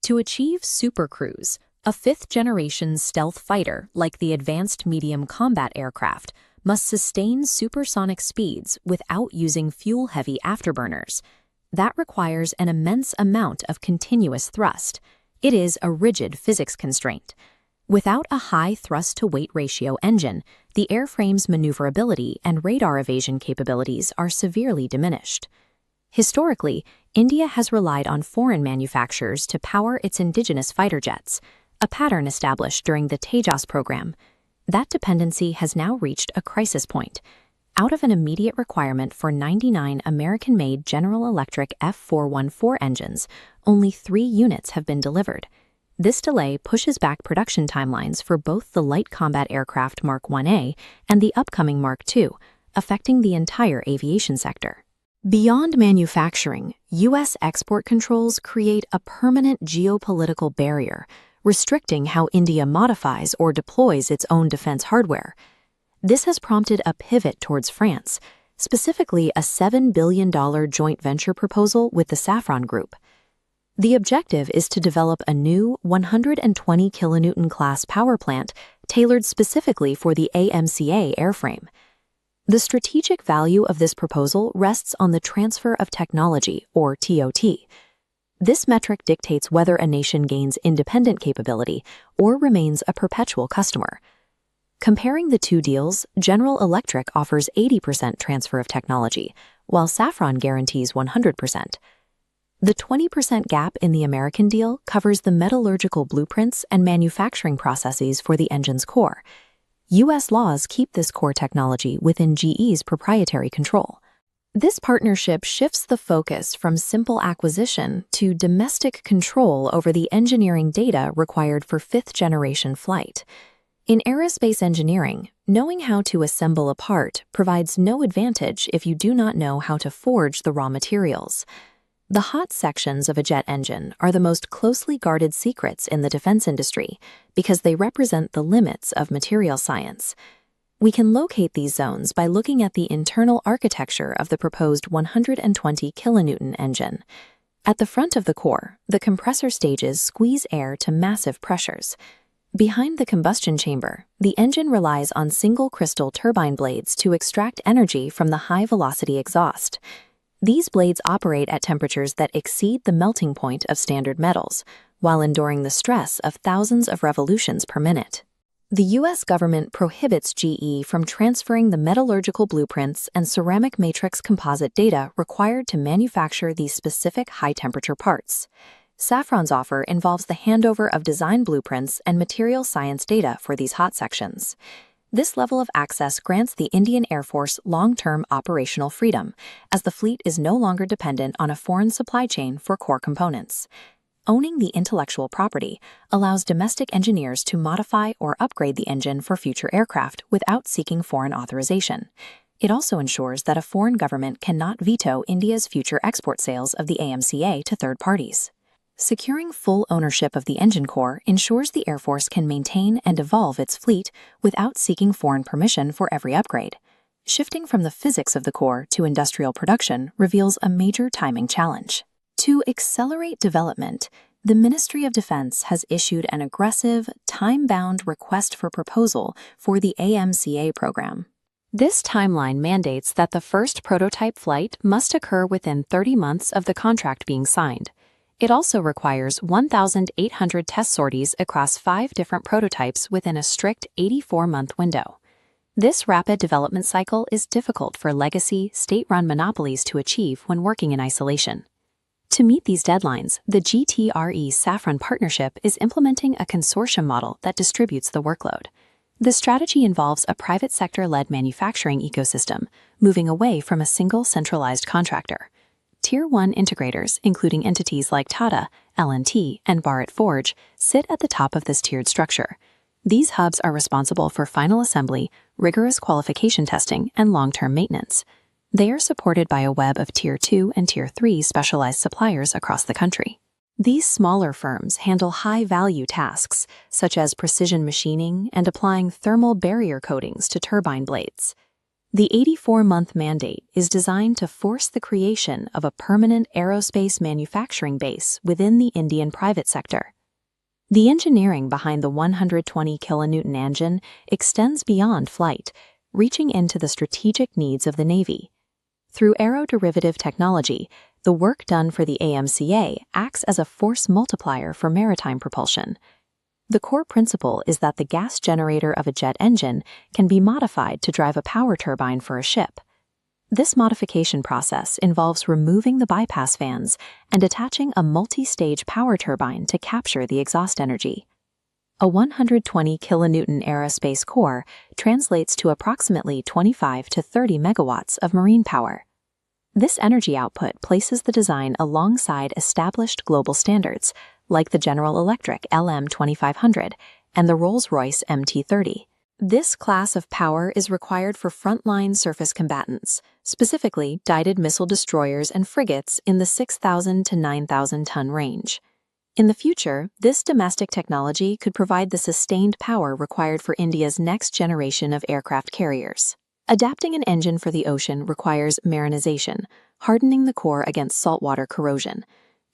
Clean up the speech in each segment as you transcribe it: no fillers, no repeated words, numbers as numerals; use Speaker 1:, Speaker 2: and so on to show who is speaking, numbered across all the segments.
Speaker 1: To achieve supercruise, a fifth-generation stealth fighter like the Advanced Medium Combat Aircraft must sustain supersonic speeds without using fuel-heavy afterburners. That requires an immense amount of continuous thrust. It is a rigid physics constraint. Without a high thrust-to-weight ratio engine, the airframe's maneuverability and radar evasion capabilities are severely diminished. Historically, India has relied on foreign manufacturers to power its indigenous fighter jets, a pattern established during the Tejas program. That dependency has now reached a crisis point. Out of an immediate requirement for 99 American-made General Electric F414 engines, only 3 units have been delivered. This delay pushes back production timelines for both the Light Combat Aircraft Mark 1A and the upcoming Mark 2, affecting the entire aviation sector. Beyond manufacturing, U.S. export controls create a permanent geopolitical barrier, restricting how India modifies or deploys its own defense hardware. This has prompted a pivot towards France, specifically a $7 billion joint venture proposal with the Safran Group. The objective is to develop a new 120 kilonewton class power plant tailored specifically for the AMCA airframe. The strategic value of this proposal rests on the transfer of technology, or TOT. This metric dictates whether a nation gains independent capability or remains a perpetual customer. Comparing the two deals, General Electric offers 80% transfer of technology, while Safran guarantees 100%. The 20% gap in the American deal covers the metallurgical blueprints and manufacturing processes for the engine's core. U.S. laws keep this core technology within GE's proprietary control. This partnership shifts the focus from simple acquisition to domestic control over the engineering data required for fifth-generation flight. In aerospace engineering, knowing how to assemble a part provides no advantage if you do not know how to forge the raw materials. The hot sections of a jet engine are the most closely guarded secrets in the defense industry because they represent the limits of material science. We can locate these zones by looking at the internal architecture of the proposed 120 kilonewton engine. At the front of the core, the compressor stages squeeze air to massive pressures. Behind the combustion chamber, the engine relies on single crystal turbine blades to extract energy from the high-velocity exhaust. These blades operate at temperatures that exceed the melting point of standard metals, while enduring the stress of thousands of revolutions per minute. The U.S. government prohibits GE from transferring the metallurgical blueprints and ceramic matrix composite data required to manufacture these specific high-temperature parts. Safran's offer involves the handover of design blueprints and material science data for these hot sections. This level of access grants the Indian Air Force long-term operational freedom, as the fleet is no longer dependent on a foreign supply chain for core components. Owning the intellectual property allows domestic engineers to modify or upgrade the engine for future aircraft without seeking foreign authorization. It also ensures that a foreign government cannot veto India's future export sales of the AMCA to third parties. Securing full ownership of the engine core ensures the Air Force can maintain and evolve its fleet without seeking foreign permission for every upgrade. Shifting from the physics of the core to industrial production reveals a major timing challenge. To accelerate development, the Ministry of Defense has issued an aggressive, time-bound request for proposal for the AMCA program. This timeline mandates that the first prototype flight must occur within 30 months of the contract being signed. It also requires 1,800 test sorties across 5 different prototypes within a strict 84-month window. This rapid development cycle is difficult for legacy, state-run monopolies to achieve when working in isolation. To meet these deadlines, the GTRE-Safran partnership is implementing a consortium model that distributes the workload. The strategy involves a private sector-led manufacturing ecosystem, moving away from a single centralized contractor. Tier 1 integrators, including entities like Tata, L&T, and Bharat Forge, sit at the top of this tiered structure. These hubs are responsible for final assembly, rigorous qualification testing, and long-term maintenance. They are supported by a web of Tier 2 and Tier 3 specialized suppliers across the country. These smaller firms handle high-value tasks, such as precision machining and applying thermal barrier coatings to turbine blades. The 84-month mandate is designed to force the creation of a permanent aerospace manufacturing base within the Indian private sector. The engineering behind the 120 kilonewton engine extends beyond flight, reaching into the strategic needs of the Navy. Through aeroderivative technology, the work done for the AMCA acts as a force multiplier for maritime propulsion. The core principle is that the gas generator of a jet engine can be modified to drive a power turbine for a ship. This modification process involves removing the bypass fans and attaching a multi-stage power turbine to capture the exhaust energy. A 120 kilonewton aerospace core translates to approximately 25 to 30 megawatts of marine power. This energy output places the design alongside established global standards, like the General Electric LM2500 and the Rolls-Royce MT30. This class of power is required for frontline surface combatants, specifically guided missile destroyers and frigates in the 6,000 to 9,000 ton range. In the future, this domestic technology could provide the sustained power required for India's next generation of aircraft carriers. Adapting an engine for the ocean requires marinization, hardening the core against saltwater corrosion.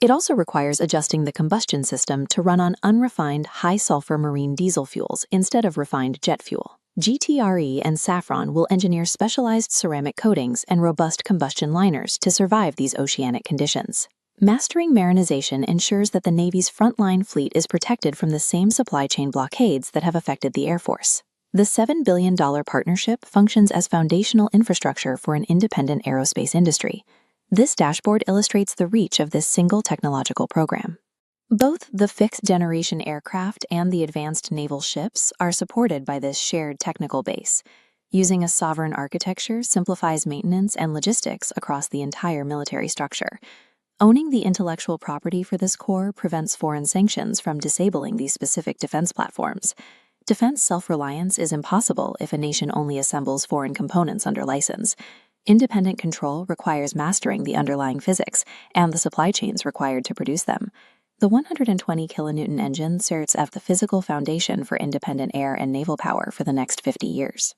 Speaker 1: It also requires adjusting the combustion system to run on unrefined, high-sulfur marine diesel fuels instead of refined jet fuel. GTRE and Safran will engineer specialized ceramic coatings and robust combustion liners to survive these oceanic conditions. Mastering marinization ensures that the Navy's frontline fleet is protected from the same supply chain blockades that have affected the Air Force. The $7 billion partnership functions as foundational infrastructure for an independent aerospace industry. This dashboard illustrates the reach of this single technological program. Both the fifth-generation aircraft and the advanced naval ships are supported by this shared technical base. Using a sovereign architecture simplifies maintenance and logistics across the entire military structure. Owning the intellectual property for this core prevents foreign sanctions from disabling these specific defense platforms. Defense self-reliance is impossible if a nation only assembles foreign components under license. Independent control requires mastering the underlying physics and the supply chains required to produce them. The 120 kilonewton engine serves as the physical foundation for independent air and naval power for the next 50 years.